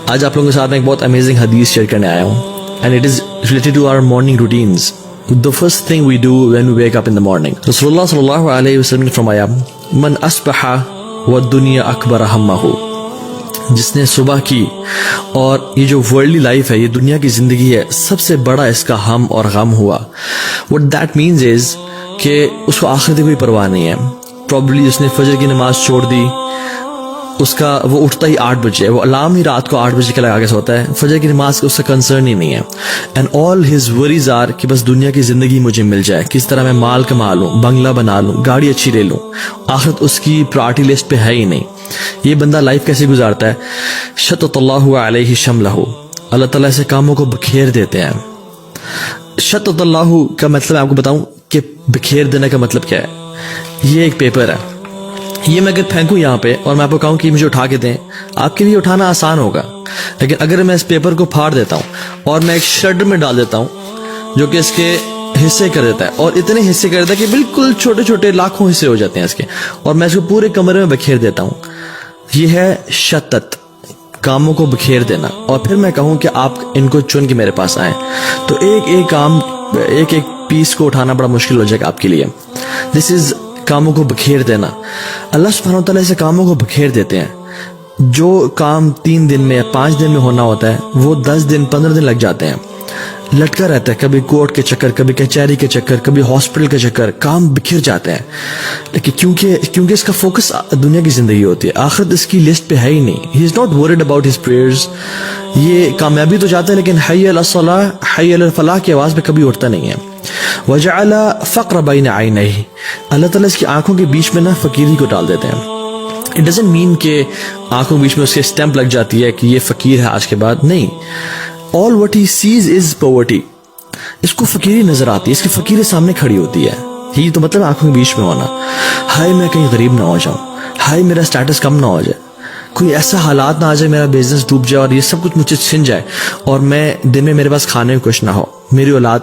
آج آپ لوگوں کے ساتھ میں ایک بہت امیزنگ حدیث شیئر کرنے آیا ہوں and it is related to our morning routines. The first thing we do when we wake up in the morning. Rasulullah sallallahu alayhi wa sallam نے فرمایا من اصبح والدنیا اکبر ہمہ، جس نے صبح کی اور یہ جو ورلڈلی لائف ہے، یہ دنیا کی زندگی ہے، سب سے بڑا اس کا ہم اور غم ہوا. what that means is کہ اس کو آخرت کی کوئی پرواہ نہیں ہے. probably اس نے فجر کی نماز چھوڑ دی، اس کا وہ اٹھتا ہی 8 بجے، وہ الارم ہی رات کو 8 بجے کا لگا کے سوتا ہے، فجر کی نماز کا اس کا کنسرن ہی نہیں ہے. And all his worries are کہ بس دنیا کی زندگی مجھے مل جائے، کس طرح میں مال کما لوں، بنگلہ بنا لوں، گاڑی اچھی لے لوں. آخرت اس کی پرائرٹی لسٹ پہ ہے ہی نہیں. یہ بندہ لائف کیسے گزارتا ہے؟ شتت اللہ علیہ شملہ، اللہ تعالیٰ ایسے کاموں کو بکھیر دیتے ہیں. شتت اللہ کا مطلب میں آپ کو بتاؤں کہ بکھیر دینے کا مطلب کیا ہے. یہ ایک پیپر ہے، یہ میں اگر پھینکوں یہاں پہ اور میں آپ کو کہوں کہ مجھے اٹھا کے دیں، آپ کے لیے اٹھانا آسان ہوگا. لیکن اگر میں اس پیپر کو پھاڑ دیتا ہوں اور میں ایک شرڈر میں ڈال دیتا ہوں جو کہ اس کے حصے کر دیتا ہے، اور اتنے حصے کر دیتا ہے کہ بالکل چھوٹے چھوٹے لاکھوں حصے ہو جاتے ہیں اس کے، اور میں اس کو پورے کمرے میں بکھیر دیتا ہوں، یہ ہے شتت، کاموں کو بکھیر دینا. اور پھر میں کہوں کہ آپ ان کو چن کے میرے پاس آئیں تو ایک ایک کام، ایک ایک پیس کو اٹھانا بڑا مشکل ہو جائے گا آپ کے لیے. دس از کاموں کو بکھیر دینا. اللہ سبحانہ وتعالیٰ ایسے کاموں کو بکھیر دیتے ہیں. جو کام 3 دن میں یا 5 دن میں ہونا ہوتا ہے وہ 10 دن 15 دن لگ جاتے ہیں. لٹکا رہتا ہے، کبھی کورٹ کے چکر، کبھی کچہری کے چکر، کبھی ہاسپٹل کے چکر، کام بکھر جاتے ہیں. لیکن کیونکہ اس کا فوکس دنیا کی زندگی ہوتی ہے، آخرت اس کی لسٹ پہ ہے ہی نہیں. He is not worried about his prayers. یہ کامیابی تو چاہتا ہے لیکن حی علی الصلاح، حی علی الفلاح کی آواز پہ کبھی اٹھتا نہیں ہے. وجعل فقر بین عینیہ، اللہ تعالیٰ اس کی آنکھوں کے بیچ میں نا فقیری کو ڈال دیتے ہیں. اٹ ڈزنٹ مین کہ آنکھوں کے بیچ میں اس کے اسٹیمپ لگ جاتی ہے کہ یہ فقیر ہے آج کے بعد، نہیں. all what he sees is poverty. اس کو فقیری نظر آتی ہے، اس کی فقیر سامنے کھڑی ہوتی ہے. یہی تو مطلب آنکھوں کے بیچ میں ہونا. ہائے میں کہیں غریب نہ ہو جاؤں، ہائے میرا سٹیٹس کم نہ ہو جائے، کوئی ایسا حالات نہ آ جائے میرا بزنس ڈوب جائے اور یہ سب کچھ مجھے چھن جائے اور میں دن میں میرے پاس کھانے کو کچھ نہ ہو. میری اولاد،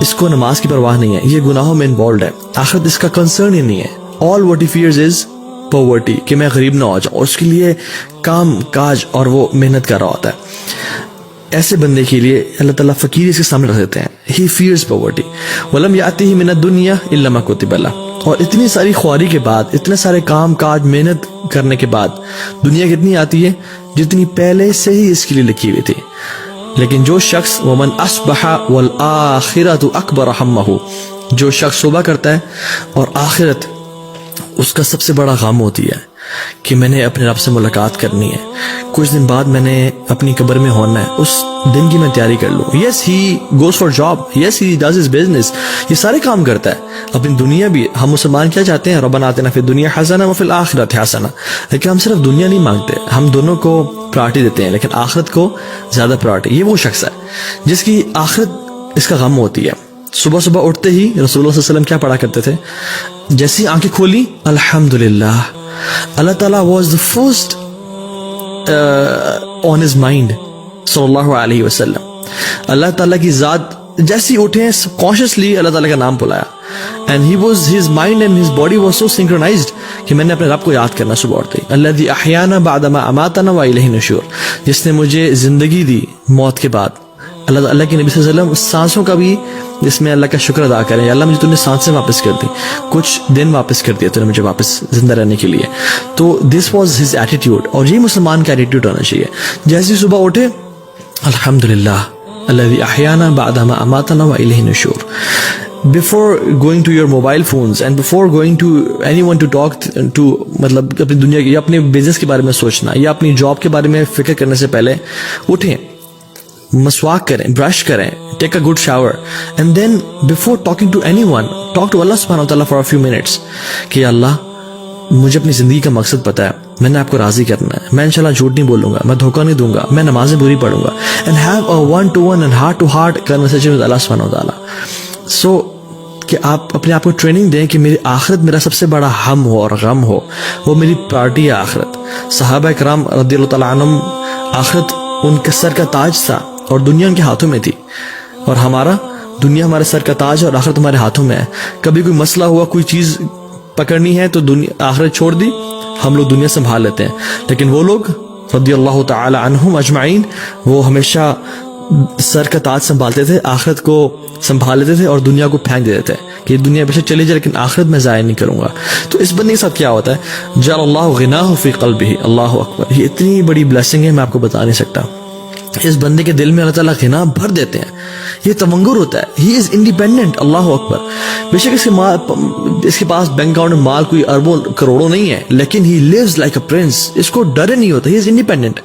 اس کو نماز کی پرواہ نہیں ہے، یہ گناہوں میں انوالوڈ ہے، آخرت اس کا کنسرن ہی نہیں ہے. all what he fears is poverty، کہ میں غریب نہ ہو جاؤں، اور اس کے لیے کام کاج اور وہ محنت کر رہا ہوتا ہے. ایسے بندے کے لیے اللہ تعالیٰ فقیر اس کے سامنے رکھ دیتے ہیں. he fears poverty. وَلَمْ يَأْتِهِ مِنَ الدُّنْيَا إِلَّا مَا كُتِبَ لَهُ. اور اتنی ساری خواری کے بعد، اتنے سارے کام کاج محنت کرنے کے بعد دنیا کتنی آتی ہے جتنی پہلے سے ہی اس کے لیے لکھی ہوئی تھی. لیکن جو شخص وَمَنْ أَصْبَحَ وَالْآخِرَةُ أَكْبَرُ هَمَّهُ، جو شخص صبح کرتا ہے اور آخرت اس کا سب سے بڑا غم ہوتی ہے کہ میں نے اپنے رب سے ملاقات کرنی ہے، کچھ دن بعد میں نے اپنی قبر میں ہونا ہے، اس دن کی میں تیاری کر لوں. Yes he goes for job, yes he does his business, یہ سارے کام کرتا ہے، اپنی دنیا بھی. ہم مسلمان کیا چاہتے ہیں؟ ربنا آتنا فی الدنیا حسنہ وفی الآخرۃ حسنہ. لیکن ہم صرف دنیا نہیں مانگتے، ہم دونوں کو پرائرٹی دیتے ہیں، لیکن آخرت کو زیادہ پرائرٹی. یہ وہ شخص ہے جس کی آخرت اس کا غم ہوتی ہے. صبح صبح اٹھتے ہی رسول اللہ صلی اللہ علیہ وسلم کیا پڑھا کرتے تھے؟ جیسی آنکھیں کھولی، الحمدللہ. اللہ تعالیٰ was the first on his mind صلی اللہ علیہ وسلم. اللہ تعالیٰ کی ذات جیسی اٹھے کانشیسلی اللہ تعالیٰ کا نام بلایا. And he was his mind and his body was so synchronised کہ میں نے اپنے رب کو یاد کرنا صبح اٹھتے ہی. الذی احیانا بعد ما اماتنا والیہ النشور، جس نے مجھے زندگی دی موت کے بعد. اللہ کے نبی صلی اللہ علیہ وسلم سانسوں کا بھی جس میں اللہ کا شکر ادا کریں، اللہ مجھے تو نے سانسیں واپس کر دی، کچھ دن واپس کر دیا تو نے مجھے واپس زندہ رہنے کے لیے. تو دس واز ہز ایٹیٹیوڈ، اور یہ مسلمان کا ایٹیٹیوڈ ہونا چاہیے. جیسے صبح اٹھے الحمدللہ الذی احیانا بعد ما اماتنا والیہ النشور. Before going to your mobile phones and before going to anyone to talk to، مطلب اپنی دنیا یا اپنے بزنس کے بارے میں سوچنا یا اپنی جاب کے بارے میں فکر کرنے سے پہلے اٹھیں، مسواک کریں، برش کریں، take a good shower, and then before talking to anyone talk to اللہ سبحانہ وتعالیٰ فار اے فیو منٹس کہ اللہ مجھے اپنی زندگی کا مقصد پتہ ہے، میں نے آپ کو راضی کرنا ہے، میں انشاءاللہ جھوٹ نہیں بولوں گا، میں دھوکہ نہیں دوں گا، میں نمازیں پوری پڑھوں گا. And have a one to one and heart to heart conversation with اللہ سبحانہ وتعالیٰ. سو کہ آپ اپنے آپ کو ٹریننگ دیں کہ میری آخرت میرا سب سے بڑا ہم ہو اور غم ہو، وہ میری پرائرٹی ہے آخرت. صحابہ کرام رضی اللہ تعالیٰ عنہم، آخرت ان کے سر کا تاج تھا اور دنیا ان کے ہاتھوں میں تھی، اور ہمارا دنیا ہمارے سر کا تاج ہے اور آخرت ہمارے ہاتھوں میں ہے. کبھی کوئی مسئلہ ہوا، کوئی چیز پکڑنی ہے تو دنیا آخرت چھوڑ دی، ہم لوگ دنیا سنبھال لیتے ہیں. لیکن وہ لوگ رضی اللہ تعالی عنہم اجمعین، وہ ہمیشہ سر کا تاج سنبھالتے تھے، آخرت کو سنبھال لیتے تھے اور دنیا کو پھینک دیتے تھے کہ یہ دنیا بے چلی جائے لیکن آخرت میں ضائع نہیں کروں گا. تو اس بندے کے ساتھ کیا ہوتا ہے، جعل اللہ غناہ فی قلبہ. اللہ اکبر، یہ اتنی بڑی بلیسنگ ہے میں آپ کو بتا نہیں سکتا. اس بندے کے دل میں اللہ تعالیٰ غنا بھر دیتے ہیں. یہ تونگر ہوتا ہے، ہی از انڈیپینڈنٹ. اللہ اکبر. بے شک اس کے پاس بینک اکاؤنٹ میں مال کوئی اربوں کروڑوں نہیں ہے، لیکن ہی لیوز لائک اے پرنس. اس کو ڈر نہیں ہوتا، ہی از انڈیپینڈنٹ.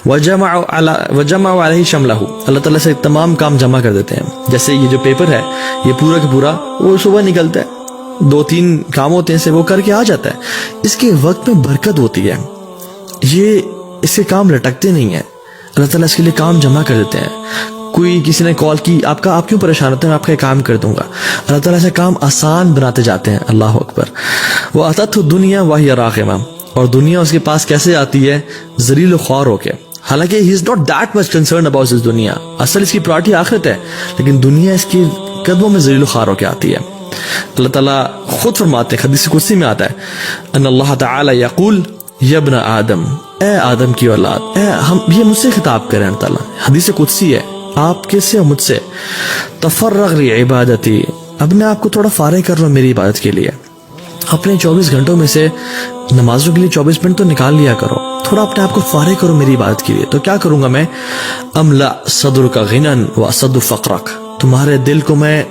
وجمع علیہ شملہ، اللہ تعالیٰ سے تمام کام جمع کر دیتے ہیں. جیسے یہ جو پیپر ہے یہ پورا کا پورا وہ صبح نکلتا ہے، 2-3 کام ہوتے ہیں سے وہ کر کے آ جاتا ہے. اس کے وقت میں برکت ہوتی ہے، یہ اس کے کام لٹکتے نہیں ہیں. اللہ تعالیٰ اس کے لیے کام جمع کر دیتے ہیں. کوئی کسی نے کال کی، آپ کیوں پریشان ہوتے ہیں، میں آپ کا یہ کام کر دوں گا. اللہ تعالیٰ سے کام آسان بناتے جاتے ہیں. اللہ اکبر. وَأَتَتْهُ الدُّنْيَا وَهِيَ رَاغِمَةٌ، اور دنیا اس کے پاس کیسے آتی ہے، ذلیل و خوار ہو کے. حالانکہ he is not that much concerned about this دنیا، اصل اس کی پرائرٹی آخرت ہے، لیکن دنیا اس کی قدموں میں ذلیل و خوار ہو کے آتی ہے. اللہ تعالیٰ خود فرماتے ہیں، حدیث قدسی میں آتا ہے، ان اللہ تعالی یقول یا ابن آدم، اے آدم کی اولاد. یہ مجھ سے خطاب کریں اللہ تعالیٰ، حدیث قدسی ہے، آپ کس سے؟ مجھ سے. تفرغ لعبادتی، اپنے آپ کو تھوڑا فارغ کر لو میری عبادت کے لیے. اپنے 24 گھنٹوں میں سے نمازوں کے لیے 24 منٹ تو نکال لیا کرو، تھوڑا اپنے آپ کو فارغ کرو میری عبادت کے لیے. تو کیا کروں گا میں، املا صدرک غنا واسد فقرک، تمہارے دل کو میں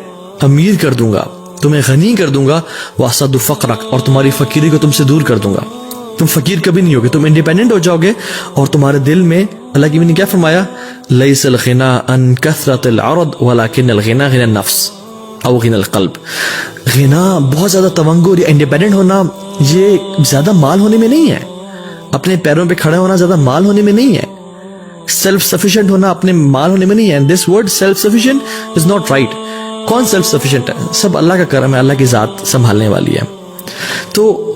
امیر کر دوں گا، تمہیں غنی کر دوں گا، واسد فقرک، اور تمہاری فقیری کو تم سے دور کر دوں گا. تم فقیر کبھی نہیں ہوگے، تم انڈیپینڈنٹ ہو جاؤ گے. اور تمہارے دل میں اللہ کی نے کیا فرمایا، لیس الغنا ان کثرت العرض ولکن الغنا غنا النفس او غنا القلب. غنا بہت زیادہ تونگر یا انڈیپینڈنٹ ہونا یہ زیادہ مال ہونے میں نہیں ہے، اپنے پیروں پہ کھڑے ہونا زیادہ مال ہونے میں نہیں ہے، سیلف سفیشینٹ ہونا اپنے مال ہونے میں نہیں ہے. This word self sufficient is not right. کون سیلف سفیشینٹ ہے؟ سب اللہ کا کرم ہے، اللہ کی ذات سنبھالنے والی ہے. تو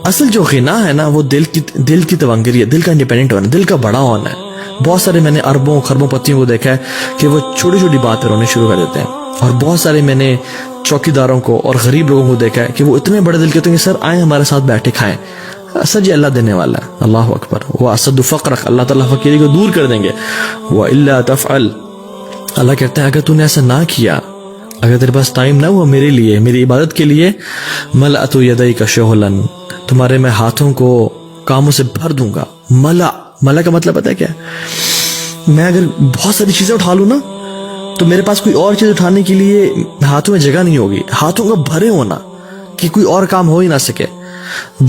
اصل جو غنا ہے نا وہ دل کی تونگری ہے، دل کا انڈیپینڈنٹ ہونا، دل کا بڑا ہونا ہے. بہت سارے میں نے اربوں خربوں پتیوں کو دیکھا ہے کہ وہ چھوٹی چھوٹی بات پہ رونے شروع کر دیتے ہیں. اور بہت سارے میں نے چوکیداروں کو اور غریب لوگوں کو دیکھا ہے کہ وہ اتنے بڑے دل کے ہوتے ہیں کہ سر آئیں ہمارے ساتھ بیٹھے کھائیں. سر یہ اللہ دینے والا ہے. اللہ اکبر. وَأَسَدُّ فَقْرَكَ، اللہ تعالیٰ فقیری کو دور کر دیں گے. وَإِلَّا تَفْعَلْ، اللہ کہتے ہیں اگر تو نے ایسا نہ کیا، اگر تیرے پاس ٹائم نہ ہوا میرے لیے، میری عبادت کے لیے، مَلَأْتُ يَدَيْكَ شُغْلًا، تمہارے میں ہاتھوں کو کاموں سے بھر دوں گا. ملا کا مطلب پتہ ہے کیا ہے؟ میں اگر بہت ساری چیزیں اٹھا لوں نا تو میرے پاس کوئی اور چیز اٹھانے کے لیے ہاتھوں میں جگہ نہیں ہوگی. ہاتھوں کا بھرے ہونا کہ کوئی اور کام ہو ہی نہ سکے.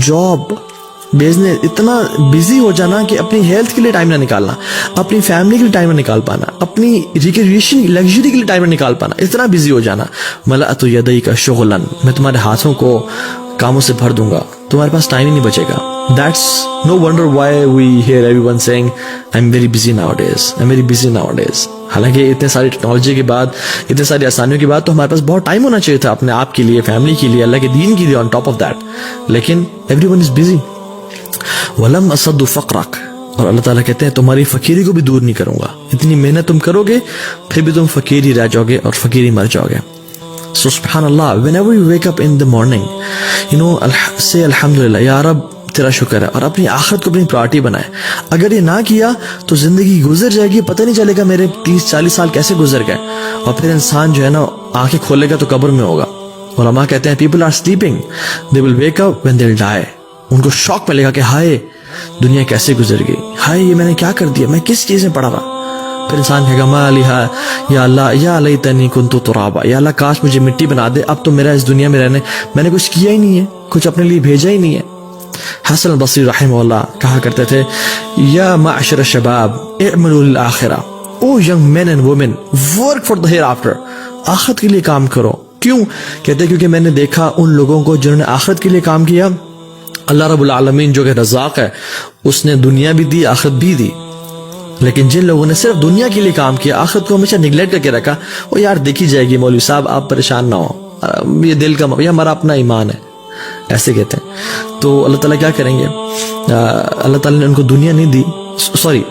جاب، بزنس، اتنا بزی ہو جانا کہ اپنی ہیلتھ کے لیے ٹائم نہ نکالنا، اپنی فیملی کے لیے ٹائم نہ نکال پانا، اپنی ریکریشن لگژری کے لیے ٹائم نہ نکال پانا، اتنا بزی ہو جانا. ملأت یدیک شغلا، میں تمہارے ہاتھوں کو کاموں سے بھر دوں گا، تمہارے پاس ٹائم ہی نہیں بچے گا. That's no wonder why we hear everyone saying I'm very busy nowadays, I'm very busy nowadays. حالانکہ اتنے ساری ٹیکنالوجی کے بعد، اتنے ساری آسانیوں کے بعد تو ہمارے پاس بہت ٹائم ہونا چاہیے تھا اپنے آپ کے لیے، فیملی کے لیے، اللہ کے دین کے لیے on top of that. لیکن everyone is busy. وَلَمْ أَصَدُّ فَقْرَكَ، اور اللہ تعالیٰ کہتے ہیں تمہاری فقیری کو بھی دور نہیں کروں گا. اتنی محنت تم کرو گے پھر بھی تم فقیری رہ جاؤ گے اور فقیری مر جاؤ گے. So subhanallah, whenever you wake up in the morning, say alhamdulillah, یا رب تیرا شکر ہے، اور اپنی آخرت کو اپنی پرائرٹی بنائے. اگر یہ نہ کیا تو زندگی گزر جائے گی، پتہ نہیں چلے گا میرے 30-40 سال کیسے گزر گئے. اور پھر انسان جو ہے نا آنکھیں کھولے گا تو قبر میں ہوگا. علماء کہتے ہیں people are sleeping, they will wake up when they'll die. ان کو شوق ملے گا کہ ہائے دنیا کیسے گزر گئی، ہائے یہ میں نے کیا کر دیا، میں کس چیز میں پڑا رہا. پھر انسان کہے گا ما لیہا یا اللہ یا لیتنی کنت ترابا، یا اللہ کاش مجھے مٹی بنا دے، اب تو میرا اس دنیا میں رہنے، میں نے کچھ کیا ہی نہیں ہے، کچھ اپنے لیے بھیجا ہی نہیں ہے. حسن البصری رحمہ اللہ کہا کرتے تھے یا معشر الشباب اعملوا للآخرہ، O young men and women work for the hereafter, آخرت کے لیے کام کرو. کیوں؟ کہتے کیونکہ میں نے دیکھا ان لوگوں کو جنہوں نے آخرت کے لیے کام کیا، اللہ رب العالمین جو کہ رزاق ہے اس نے دنیا بھی دی آخرت بھی دی. لیکن جن لوگوں نے صرف دنیا کے لیے کام کیا، آخرت کو ہمیشہ نگلیکٹ کر کے رکھا، وہ یار دیکھی جائے گی مولوی صاحب آپ پریشان نہ ہو، یہ دل کا یہ ہمارا اپنا ایمان ہے، ایسے کہتے ہیں. تو اللہ تعالیٰ کیا کریں گے؟ اللہ تعالیٰ نے ان کو دنیا نہیں دی، سوری